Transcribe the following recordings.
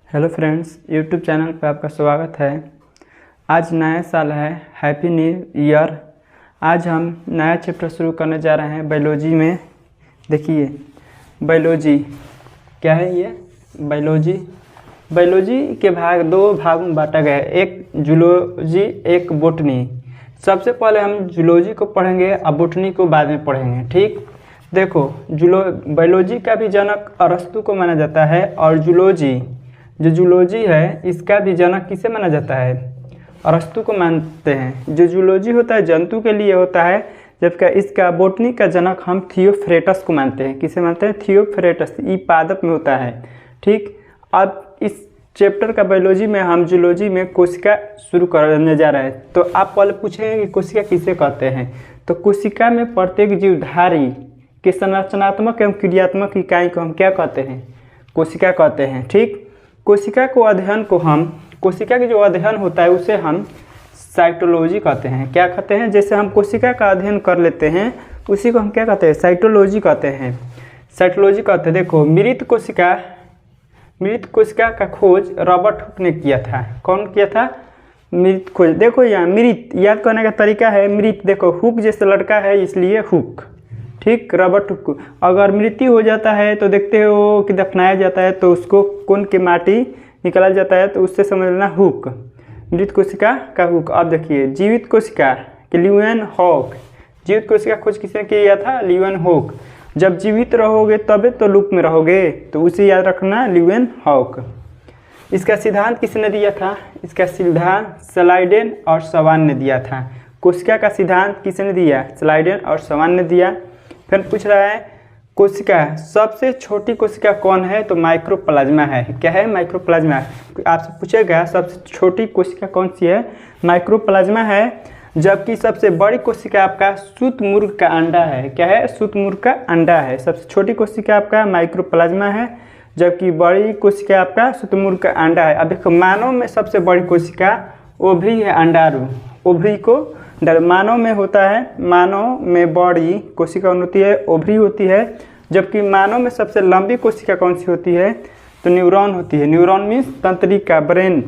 Hello friends, YouTube channel पर आपका स्वागत है। आज नया साल है, हैप्पी न्यू ईयर। आज हम नया चैप्टर शुरू करने जा रहे हैं बायोलॉजी में। देखिए बायोलॉजी क्या है ये। बायोलॉजी के दो भागों में बांटा गया है, एक जूलॉजी एक बोटनी। सबसे पहले हम जूलॉजी को पढ़ेंगे और बोटनी को बाद में पढ़ेंगे। ठीक, देखो बायोलॉजी का भी जनक अरस्तु को माना जाता है और जो जूलॉजी है इसका भी जनक किसे माना जाता है, अरस्तु को मानते हैं। जो जूलॉजी होता है जंतु के लिए होता है, जबकि इसका बोटनी का जनक हम थियोफ्रेटस को मानते हैं। किसे मानते हैं? थियोफ्रेटस। ये पादप में होता है। ठीक, अब इस चैप्टर का बायोलॉजी में हम जूलॉजी में कोशिका शुरू करने जा रहे हैं। तो आप पहले पूछेंगे कि कोशिका किसे कहते हैं। तो कोशिका में प्रत्येक जीवधारी के संरचनात्मक एवं क्रियात्मक इकाई को हम क्या कहते हैं? कोशिका कहते हैं। ठीक, कोशिका का जो अध्ययन होता है उसे हम साइटोलॉजी कहते हैं। क्या कहते हैं? जैसे हम कोशिका का अध्ययन कर लेते हैं उसी को हम क्या कहते हैं? साइटोलॉजी कहते हैं। देखो मृत कोशिका का खोज रॉबर्ट हुक ने किया था। कौन किया था? मृत खोज। देखो यहाँ मृत याद करने का तरीका है। मृत देखो हुक जैसे लड़का है इसलिए हुक। ठीक, रॉबर्ट हुक। अगर मृत्यु हो जाता है तो देखते हो कि दफनाया जाता है तो उसको कौन के माटी निकाला जाता है, तो उससे समझ लेना हुक, मृत कोशिका का हुक। अब देखिए जीवित कोशिका के ल्यूएन हॉक। जीवित कोशिका खोज किसने किया था? ल्यूएन हॉक। जब जीवित रहोगे तबे तो लूप में रहोगे, तो उसे याद रखना, ल्यूएन हॉक। इसका सिद्धांत किसने दिया था? इसका सिद्धांत स्लाइडेन और सवान ने दिया था। कोशिका का सिद्धांत किसने दिया? स्लाइडेन और सवान ने दिया। फिर पूछ रहा है कोशिका सबसे छोटी कोशिका कौन है? तो माइक्रोप्लाज्मा है। क्या है? माइक्रोप्लाज्मा। आपसे पूछेगा सबसे छोटी कोशिका कौन सी है? माइक्रोप्लाज्मा है। जबकि सबसे बड़ी कोशिका आपका शुतुरमुर्ग का अंडा है। क्या है? शुतुरमुर्ग का अंडा है। सबसे छोटी कोशिका आपका माइक्रोप्लाज्मा है, जबकि बड़ी कोशिका आपका शुतुरमुर्ग का अंडा है। अब देखो मानव में सबसे बड़ी कोशिका ओवरी है, अंडाणु। ओवरी को मानव में होता है। मानव में बड़ी कोशिका होती है, ओवरी होती है। जबकि मानव में सबसे लंबी कोशिका कौन सी होती है? तो न्यूरॉन होती है। न्यूरॉन मीन्स तंत्रिका, ब्रेन।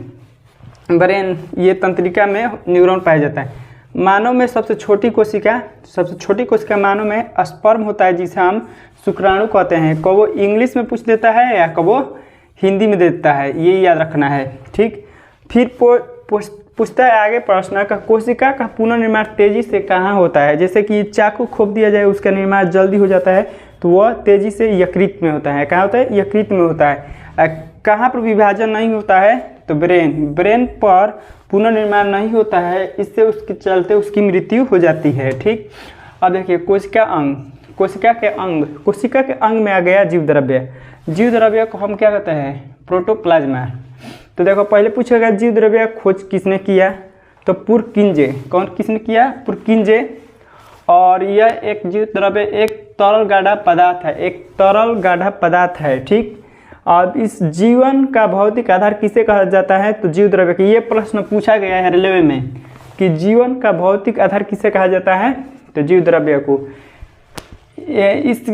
ये तंत्रिका में न्यूरॉन पाया जाता है। मानव में सबसे छोटी कोशिका मानव में स्पर्म होता है, जिसे हम शुक्राणु कहते हैं। कब वो इंग्लिश में पूछ देता है या कब वो हिंदी में देता है, ये याद रखना है। ठीक, फिर पूछता है आगे प्रश्न का कोशिका का पुनर्निर्माण तेजी से कहाँ होता है? जैसे कि चाकू खोप दिया जाए उसका निर्माण जल्दी हो जाता है, तो वह तेजी से यकृत में होता है। कहाँ होता है? यकृत में होता है। कहाँ पर विभाजन नहीं होता है? तो ब्रेन पर पुनर्निर्माण नहीं होता है, इससे उसके चलते उसकी मृत्यु हो जाती है। ठीक, अब देखिए कोशिका के अंग में आ गया जीव द्रव्य को हम क्या कहते हैं? प्रोटोप्लाज्मा। तो देखो पहले पूछेगा जीव द्रव्य खोज किसने किया? तो पुरकिंजे। कौन किसने किया? पुरकिंजे। और यह एक जीव द्रव्य एक तरल गाढ़ा पदार्थ है। ठीक, अब इस जीवन का भौतिक आधार किसे कहा जाता है? तो जीव द्रव्य के। ये प्रश्न पूछा गया है रेलवे में कि जीवन का भौतिक आधार किसे कहा जाता है? तो जीव द्रव्य को। इस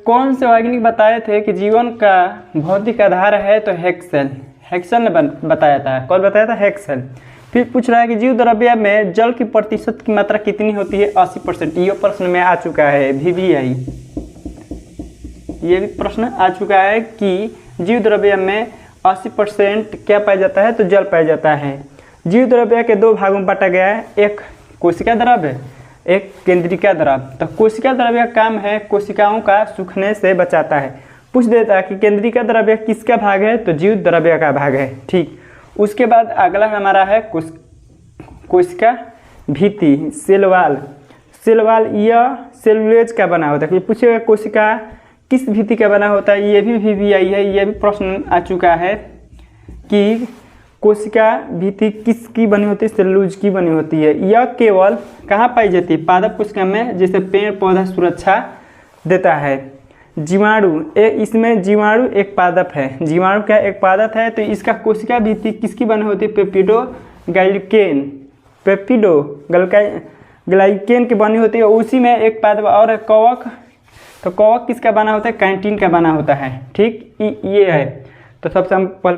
कौन से वैज्ञानिक बताए थे कि जीवन का भौतिक आधार है? तो हेक्सल ने बताया था। कौन बताया था? हेक्सल। फिर पूछ रहा है कि जीव द्रव्य में जल की प्रतिशत की मात्रा कितनी होती है? 80%। ये प्रश्न में आ चुका है VVI। ये भी प्रश्न आ चुका है कि जीव द्रव्य में 80% क्या पाया जाता है? तो जल पाया जाता है। जीव द्रव्य के दो भागों में बांटा गया है, एक कोशिका द्रव्य, एक केंद्रिका द्रव्य। तो कोशिका द्रव्य का काम है कोशिकाओं का सूखने से बचाता है। पूछ देता है कि केंद्रिका द्रव्य किसका भाग है? तो जीव द्रव्य का भाग है। ठीक, उसके बाद अगला हमारा है कोशिका भित्ति, सेलवाल। यह सेलुलोज का बना होता है। पूछेगा कोशिका किस भित्ति का बना होता है? ये भी VVI है। यह भी प्रश्न आ चुका है कि कोशिका भित्ति किसकी बनी होती है? सेलुलोज की बनी होती है। यह केवल कहाँ पाई जाती है? पादप कोशिका में, जैसे पेड़ पौधा सुरक्षा देता है। जीवाणु, इसमें जीवाणु एक पादप है। जीवाणु क्या एक पादप है? तो इसका कोशिका भित्ति किसकी बनी होती है? पेप्टिडोग्लाइकेन की बनी होती है। उसी में एक पादप और है कवक। तो कवक किसका बना होता है? कैंटीन का बना होता है। ठीक, ये है। तो सबसे हम पहले